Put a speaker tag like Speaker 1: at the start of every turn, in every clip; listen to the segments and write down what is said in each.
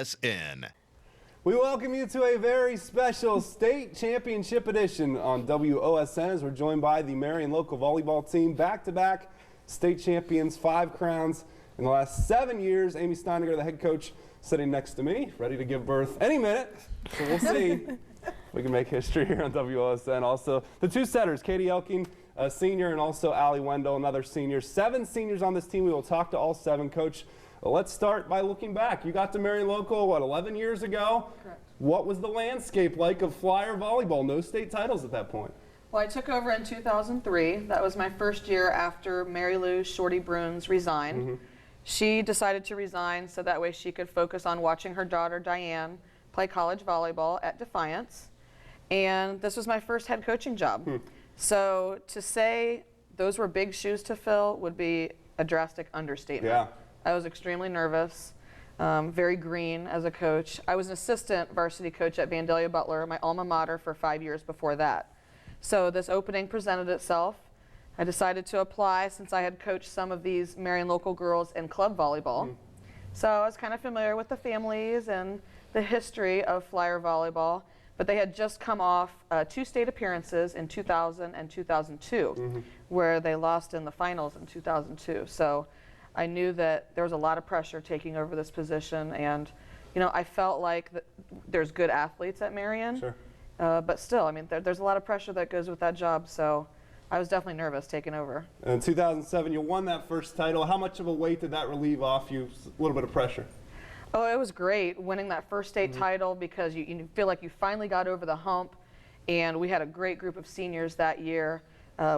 Speaker 1: WOSN.
Speaker 2: We welcome you to a very special state championship edition on WOSN as we're joined by the Marion local volleyball team, back-to-back state champions, 5 crowns in the last 7 years. Amy Steininger, the head coach, sitting next to me, ready to give birth any minute. So we'll see if we can make history here on WOSN. Also, the 2 setters, Katie Elking, a senior, and also Allie Wendell, another senior. 7 seniors on this team. We will talk to all 7. Coach, let's start by looking back. You got to Marion local, what, 11 years ago?
Speaker 3: Correct.
Speaker 2: What was the landscape like of Flyer volleyball? No state titles at that point.
Speaker 3: Well, I took over in 2003. That was my first year after Mary Lou Shorty Bruns resigned. She decided to resign so that way she could focus on watching her daughter Diane play college volleyball at Defiance. And this was my first head coaching job. So to say those were big shoes to fill would be a drastic understatement.
Speaker 2: Yeah.
Speaker 3: I was extremely nervous, very green as a coach. I was an assistant varsity coach at Vandalia Butler, my alma mater, for 5 years before that. So this opening presented itself. I decided to apply since I had coached some of these Marion local girls in club volleyball. So I was kind of familiar with the families and the history of Flyer volleyball, but they had just come off 2 state appearances in 2000 and 2002, where they lost in the finals in 2002. So I knew that there was a lot of pressure taking over this position, and you know, I felt like there's good athletes at Marion, but still, I mean, there's a lot of pressure that goes with that job, so I was definitely nervous taking over.
Speaker 2: And in 2007, you won that first title. How much of a weight did that relieve off you? A little bit of pressure.
Speaker 3: Oh, it was great winning that first state title because you feel like you finally got over the hump, and we had a great group of seniors that year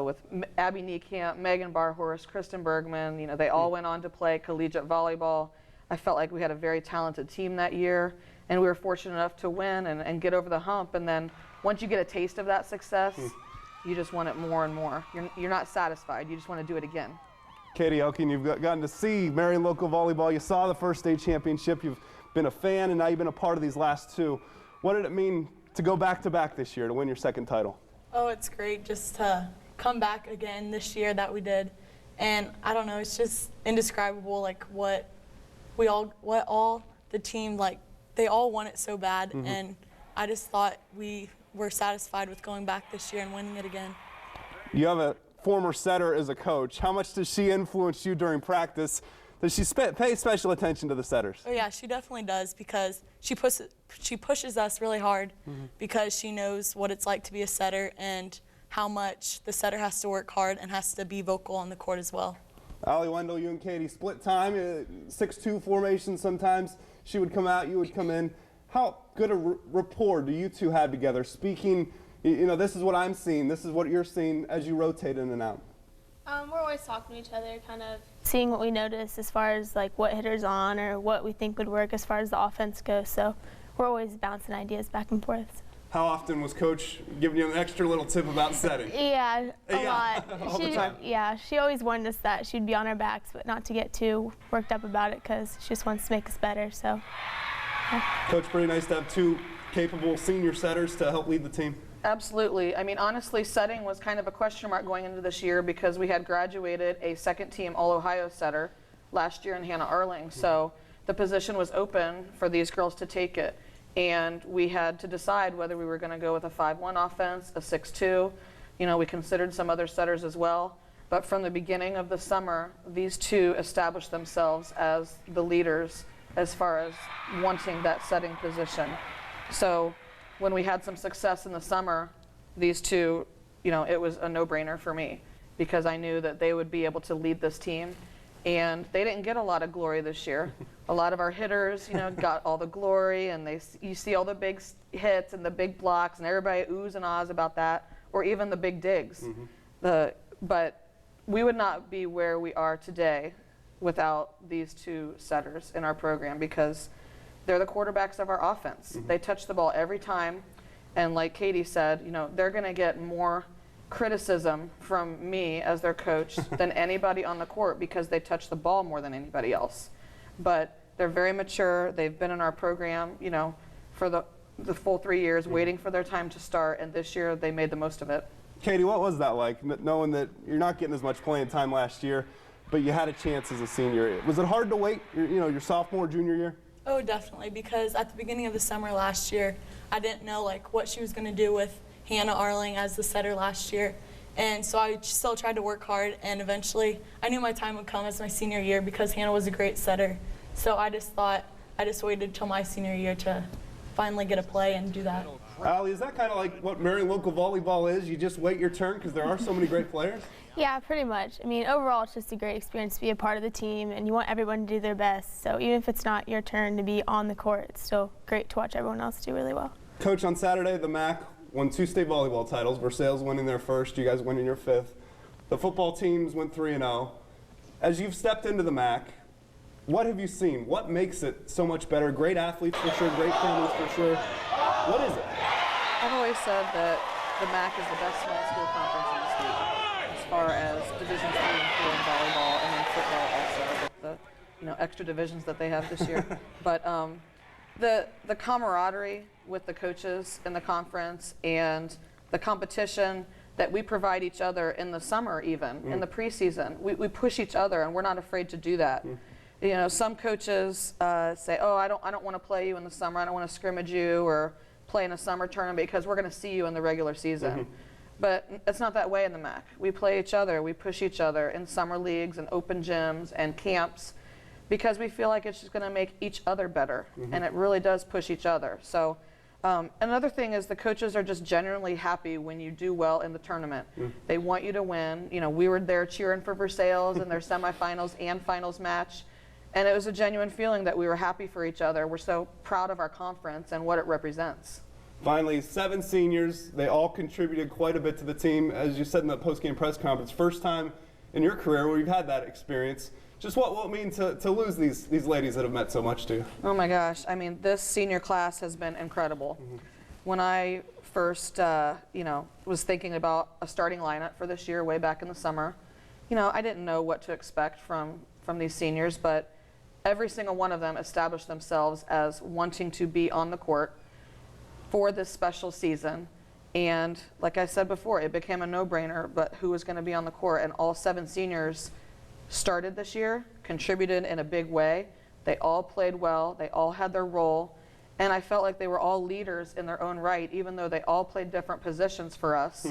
Speaker 3: with Abby Niekamp, Megan Barhorst, Kristen Bergman. You know, they all went on to play collegiate volleyball. I felt like we had a very talented team that year, and we were fortunate enough to win and get over the hump. And then once you get a taste of that success, you just want it more and more. You're not satisfied. You just want to do it again.
Speaker 2: Katie Elking, you've gotten to see Marion local volleyball. You saw the first state championship. You've been a fan, and now you've been a part of these last 2. What did it mean to go back-to-back this year to win your 2nd title?
Speaker 4: Oh, it's great just to come back again this year that we did. And I don't know, it's just indescribable, like what all the team, like they all want it so bad. And I just thought we were satisfied with going back this year and winning it again. You
Speaker 2: have a former setter as a coach. How much does she influence you during practice? Does she pay special attention to the setters?
Speaker 4: Oh yeah, she definitely does, because she pushes us really hard because she knows what it's like to be a setter and how much the setter has to work hard and has to be vocal on the court as well.
Speaker 2: Allie Wendell, you and Katie split time, 6-2 formation sometimes. She would come out, you would come in. How good a rapport do you 2 have together? Speaking, you know, this is what I'm seeing, this is what you're seeing as you rotate in and out.
Speaker 5: We're always talking to each other, kind of
Speaker 6: seeing what we notice as far as like what hitter's on or what we think would work as far as the offense goes. So we're always bouncing ideas back and forth.
Speaker 2: How often was Coach giving you an extra little tip about setting?
Speaker 6: Yeah, a lot.
Speaker 2: All the time.
Speaker 6: Yeah, she always warned us that she'd be on our backs, but not to get too worked up about it because she just wants to make us better. So. Yeah.
Speaker 2: Coach, pretty nice to have 2 capable senior setters to help lead the team.
Speaker 3: Absolutely. I mean, honestly, setting was kind of a question mark going into this year because we had graduated a 2nd-team All-Ohio setter last year in Hannah Arling. So the position was open for these girls to take it. And we had to decide whether we were going to go with a 5-1 offense, a 6-2. You know, we considered some other setters as well. But from the beginning of the summer, these 2 established themselves as the leaders as far as wanting that setting position. So when we had some success in the summer, these 2, you know, it was a no-brainer for me because I knew that they would be able to lead this team. And they didn't get a lot of glory this year. A lot of our hitters, you know, got all the glory, and you see all the big hits and the big blocks, and everybody oohs and ahs about that, or even the big digs. But we would not be where we are today without these 2 setters in our program because they're the quarterbacks of our offense. They touch the ball every time, and like Katie said, you know, they're going to get more criticism from me as their coach than anybody on the court because they touch the ball more than anybody else. But they're very mature. They've been in our program, you know, for the full 3 years, waiting for their time to start, and this year they made the most of it.
Speaker 2: Katie, what was that like, knowing that you're not getting as much playing time last year, but you had a chance as a senior? Was it hard to wait, you know, your sophomore, junior year?
Speaker 4: Oh, definitely, because at the beginning of the summer last year, I didn't know what she was going to do with Hannah Arling as the setter last year. And so I still tried to work hard, and eventually I knew my time would come as my senior year because Hannah was a great setter. So I just waited till my senior year to finally get a play and do that.
Speaker 2: Allie, is that kind of like what Marion local volleyball is? You just wait your turn because there are so many great players?
Speaker 6: Yeah, pretty much. I mean, overall, it's just a great experience to be a part of the team, and you want everyone to do their best. So even if it's not your turn to be on the court, it's still great to watch everyone else do really well.
Speaker 2: Coach, on Saturday, the MAC won 2 state volleyball titles. Versailles winning their first, you guys winning your 5th. The football teams went 3-0. As you've stepped into the MAC, what have you seen? What makes it so much better? Great athletes for sure, great families for sure. What is it?
Speaker 3: I've always said that the MAC is the best small school conference in the state as far as Division III and IV in volleyball, and then football also with the extra divisions that they have this year. But the camaraderie with the coaches in the conference and the competition that we provide each other in the summer, even in the preseason, we push each other, and we're not afraid to do that. You know, some coaches say, "Oh, I don't want to play you in the summer. I don't want to scrimmage you or play in a summer tournament because we're going to see you in the regular season." But it's not that way in the MAC. We play each other. We push each other in summer leagues and open gyms and camps because we feel like it's just going to make each other better, and it really does push each other. So another thing is the coaches are just genuinely happy when you do well in the tournament. They want you to win. You know, we were there cheering for Versailles in their semifinals and finals match. And it was a genuine feeling that we were happy for each other. We're so proud of our conference and what it represents.
Speaker 2: Finally, 7 seniors. They all contributed quite a bit to the team. As you said in the post-game press conference, first time in your career where you've had that experience. Just what will it mean to lose these ladies that have meant so much to you?
Speaker 3: Oh my gosh. I mean, this senior class has been incredible. When I first, was thinking about a starting lineup for this year way back in the summer, I didn't know what to expect from these seniors, but every single one of them established themselves as wanting to be on the court for this special season. And like I said before, it became a no-brainer, but who was going to be on the court? And all 7 seniors started this year, contributed in a big way. They all played well. They all had their role. And I felt like they were all leaders in their own right, even though they all played different positions for us.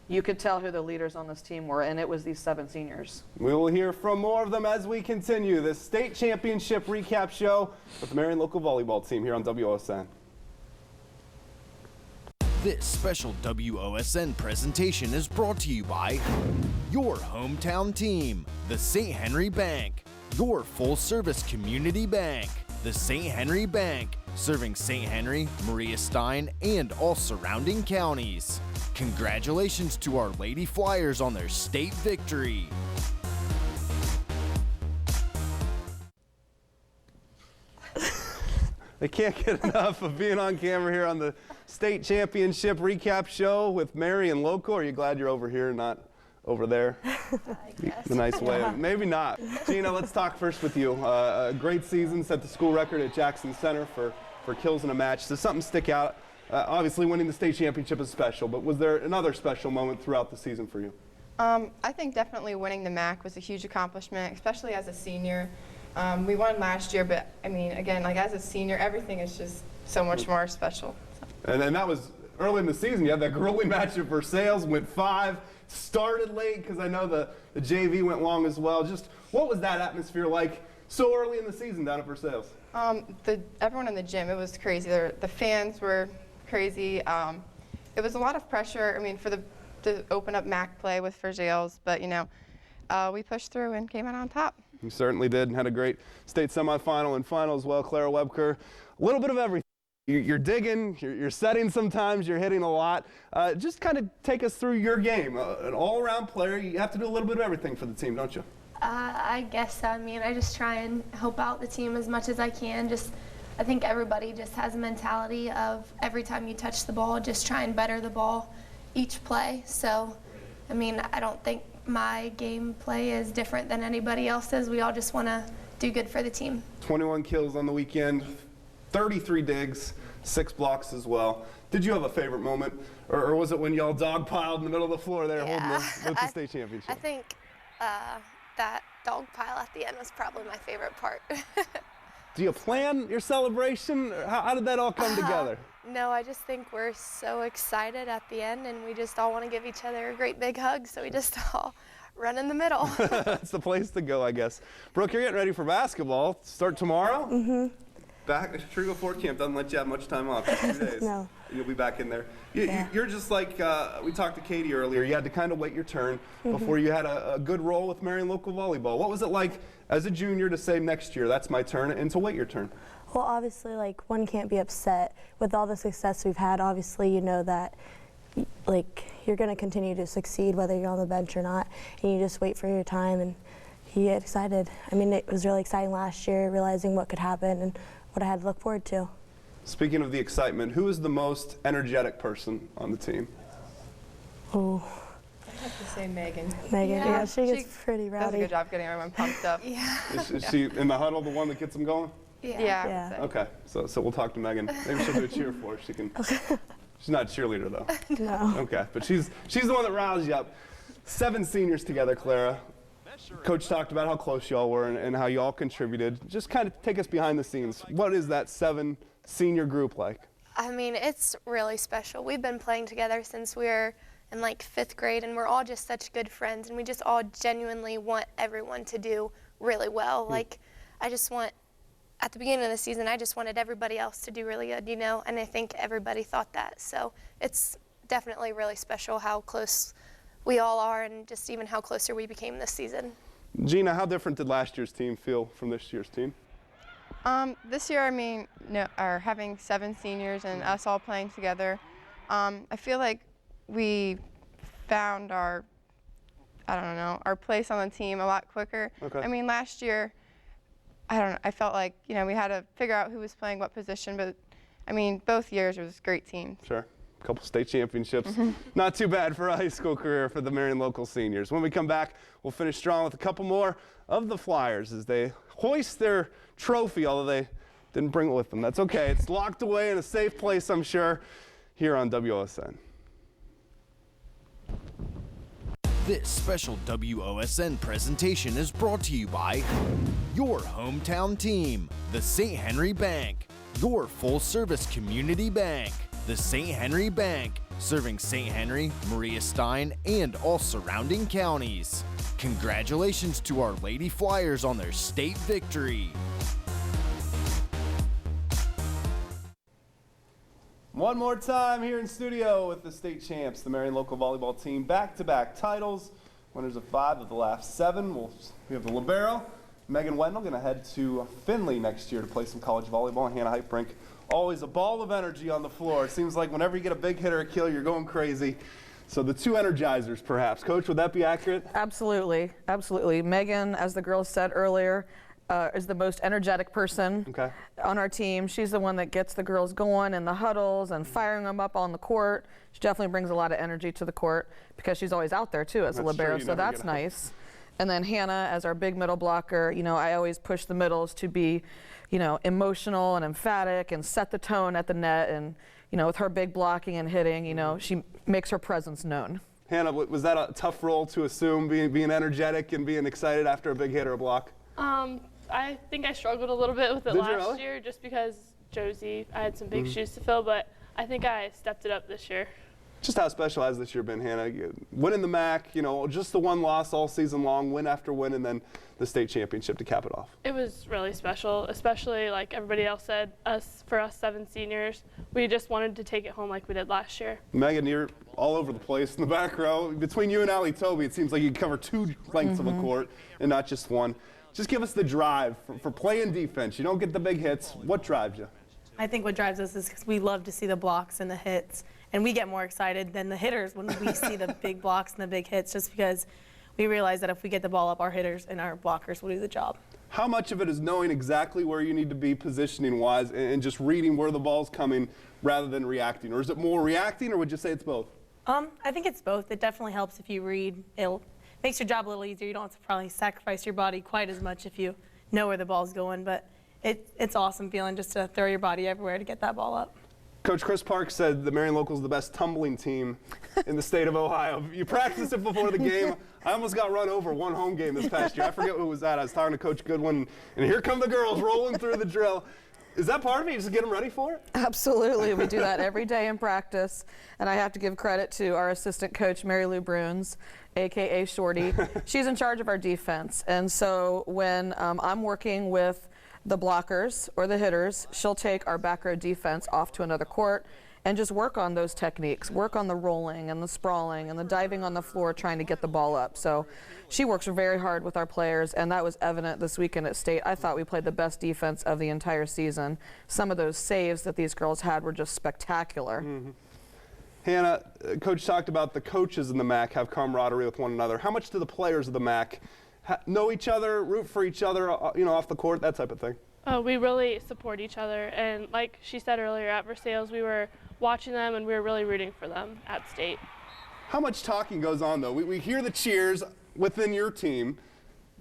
Speaker 3: You could tell who the leaders on this team were, and it was these 7 seniors.
Speaker 2: We will hear from more of them as we continue this state championship recap show with the Marion local volleyball team here on WOSN.
Speaker 1: This special WOSN presentation is brought to you by your hometown team, the St. Henry Bank, your full-service community bank, the St. Henry Bank, serving St. Henry, Maria Stein, and all surrounding counties. Congratulations to our Lady Flyers on their state victory.
Speaker 2: They can't get enough of being on camera here on the state championship recap show with Marion local. Are you glad you're over here and not over there? The nice way. Maybe not. Gina, let's talk first with you. A great season, set the school record at Jackson Center for kills in a match. Does something stick out? Obviously, winning the state championship is special, but was there another special moment throughout the season for you?
Speaker 7: I think definitely winning the MAC was a huge accomplishment, especially as a senior. We won last year, but I mean, again, like as a senior, everything is just so much more special.
Speaker 2: And then that was early in the season. You had that grueling match at Versailles, went 5, started late because I know the JV went long as well. Just what was that atmosphere like so early in the season down at Versailles?
Speaker 7: Everyone in the gym, it was crazy. The fans were crazy. It was a lot of pressure, I mean, to open up MAC play with Versailles, but we pushed through and came out on top.
Speaker 2: You certainly did, and had a great state semifinal and final as well. Clara Webker, a little bit of everything. You're digging, you're setting sometimes, you're hitting a lot. Just kind of take us through your game. An all-around player, you have to do a little bit of everything for the team, don't you?
Speaker 8: I guess so. I mean, I just try and help out the team as much as I can. I think everybody just has a mentality of every time you touch the ball, just try and better the ball each play. So, I mean, I don't think my gameplay is different than anybody else's. We all just want to do good for the team.
Speaker 2: 21 kills on the weekend, 33 digs, 6 blocks as well. Did you have a favorite moment, or was it when y'all dogpiled in the middle of the floor there holding with the state championship?
Speaker 9: I think that dog pile at the end was probably my favorite part.
Speaker 2: Do you plan your celebration? Or how did that all come together?
Speaker 9: No, I just think we're so excited at the end, and we just all want to give each other a great big hug, so we just all run in the middle.
Speaker 2: That's the place to go, I guess. Brooke, you're getting ready for basketball. Start tomorrow? Mm-hmm. Back, Trigo Fort Camp doesn't let you have much time off, just 2 days.
Speaker 10: No.
Speaker 2: You'll be back in there.
Speaker 10: Yeah.
Speaker 2: You're just like, we talked to Katie earlier, you had to kind of wait your turn before you had a good role with Marion Local Volleyball. What was it like as a junior to say next year, that's my turn, and to wait your turn?
Speaker 10: Well, obviously, like, one can't be upset. With all the success we've had, obviously, you know that, like, you're going to continue to succeed whether you're on the bench or not, and you just wait for your time, and you get excited. I mean, it was really exciting last year, realizing what could happen and what I had to look forward to.
Speaker 2: Speaking of the excitement, who is the most energetic person on the team?
Speaker 10: Oh.
Speaker 7: I have to say Megan.
Speaker 10: Megan,
Speaker 7: Yeah.
Speaker 10: yeah, she gets pretty
Speaker 7: Does a
Speaker 10: rowdy.
Speaker 7: good job getting everyone pumped up.
Speaker 2: Is she in the huddle the one that gets them going?
Speaker 7: Yeah.
Speaker 10: Yeah.
Speaker 7: I would say.
Speaker 2: Okay, so we'll talk to Megan. Maybe she'll do a cheer for us. She can. She's not a cheerleader though.
Speaker 10: No.
Speaker 2: Okay, but she's the one that riles you up. 7 seniors together, Clara. Coach talked about how close you all were and how you all contributed. Just kind of take us behind the scenes. What is that 7 senior group like?
Speaker 9: I mean, it's really special. We've been playing together since we were in like 5th grade, and we're all just such good friends, and we just all genuinely want everyone to do really well. Like, I just want, at the beginning of the season, I just wanted everybody else to do really good, you know, and I think everybody thought that. So it's definitely really special how close we all are, and just even how closer we became this season.
Speaker 2: Gina, how different did last year's team feel from this year's team?
Speaker 7: This year, I mean, having 7 seniors and us all playing together, I feel like we found our place on the team a lot quicker.
Speaker 2: Okay.
Speaker 7: I mean, last year, I felt like, we had to figure out who was playing what position, but I mean, both years it was great teams.
Speaker 2: Sure. A couple state championships. Not too bad for a high school career for the Marion Local seniors. When we come back, we'll finish strong with a couple more of the Flyers as they hoist their trophy, although they didn't bring it with them. That's okay. It's locked away in a safe place, I'm sure, here on WOSN.
Speaker 1: This special WOSN presentation is brought to you by your hometown team, the St. Henry Bank, your full-service community bank. The St. Henry Bank, serving St. Henry, Maria Stein, and all surrounding counties. Congratulations to our Lady Flyers on their state victory.
Speaker 2: One more time here in studio with the state champs, the Marion Local Volleyball team. Back-to-back titles, winners of 5 of the last 7. We have the libero, Megan Wendell, going to head to Findlay next year to play some college volleyball, and Hannah Heitbrink. Always a ball of energy on the floor. It seems like whenever you get a big hit or a kill, you're going crazy. So the 2 energizers, perhaps. Coach, would that be accurate?
Speaker 3: Absolutely, absolutely. Megan, as the girls said earlier, is the most energetic person on our team. She's the one that gets the girls going in the huddles and firing them up on the court. She definitely brings a lot of energy to the court because she's always out there too as a libero, so that's nice. And then Hannah, as our big middle blocker, I always push the middles to be, emotional and emphatic and set the tone at the net. And, with her big blocking and hitting, she makes her presence known.
Speaker 2: Hannah, was that a tough role to assume, being energetic and being excited after a big hit or a block?
Speaker 5: I think I struggled a little bit with it last
Speaker 2: really?
Speaker 5: year just because Josie, I had some big shoes to fill, but I think I stepped it up this year.
Speaker 2: Just how special has this year been, Hannah? Winning the MAC, just the one loss all season long, win after win, and then the state championship to cap it off.
Speaker 5: It was really special, especially like everybody else said, for us 7 seniors, we just wanted to take it home like we did last year.
Speaker 2: Megan, you're all over the place in the back row. Between you and Ali Toby, it seems like you cover 2 lengths of a court and not just one. Just give us the drive for playing defense. You don't get the big hits. What drives you?
Speaker 11: I think what drives us is because we love to see the blocks and the hits, and we get more excited than the hitters when we see the big blocks and the big hits, just because we realize that if we get the ball up, our hitters and our blockers will do the job.
Speaker 2: How much of it is knowing exactly where you need to be positioning-wise and just reading where the ball's coming rather than reacting? Or is it more reacting, or would you say it's both?
Speaker 11: I think it's both. It definitely helps if you read. It makes your job a little easier. You don't have to probably sacrifice your body quite as much if you know where the ball's going, but it's awesome feeling just to throw your body everywhere to get that ball up.
Speaker 2: Coach Chris Park said the Marion Local is the best tumbling team in the state of Ohio. You practiced it before the game. I almost got run over one home game this past year. I forget who it was at. I was talking to Coach Goodwin, and here come the girls rolling through the drill. Is that part of it? You just get them ready for it?
Speaker 3: Absolutely. We do that every day in practice. And I have to give credit to our assistant coach, Mary Lou Bruns, a.k.a. Shorty. She's in charge of our defense. And so when I'm working with the blockers or the hitters, she'll take our back row defense off to another court and just work on those techniques, work on the rolling and the sprawling and the diving on the floor trying to get the ball up. So she works very hard with our players, and that was evident this weekend at State. I thought we played the best defense of the entire season. Some of those saves that these girls had were just spectacular.
Speaker 2: Mm-hmm. Hannah, Coach talked about the coaches in the MAC have camaraderie with one another. How much do the players of the MAC know each other, root for each other, off the court, that type of thing?
Speaker 5: We really support each other, and like she said earlier, at Versailles, we were watching them and we were really rooting for them at State.
Speaker 2: How much talking goes on, though? We hear the cheers within your team.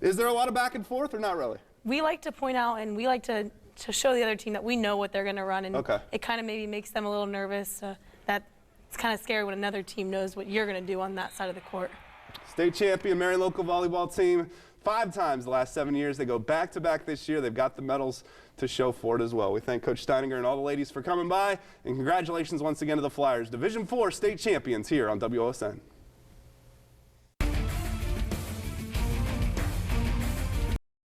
Speaker 2: Is there a lot of back and forth or not really?
Speaker 11: We like to point out and we like to show the other team that we know what they're going to run, and it kind of maybe makes them a little nervous. That it's kind of scary when another team knows what you're going to do on that side of the court.
Speaker 2: State champion Marion Local Volleyball team 5 times the last 7 years. They go back-to-back this year. They've got the medals to show for it as well. We thank Coach Steininger and all the ladies for coming by, and congratulations once again to the Flyers, Division IV state champions here on WOSN.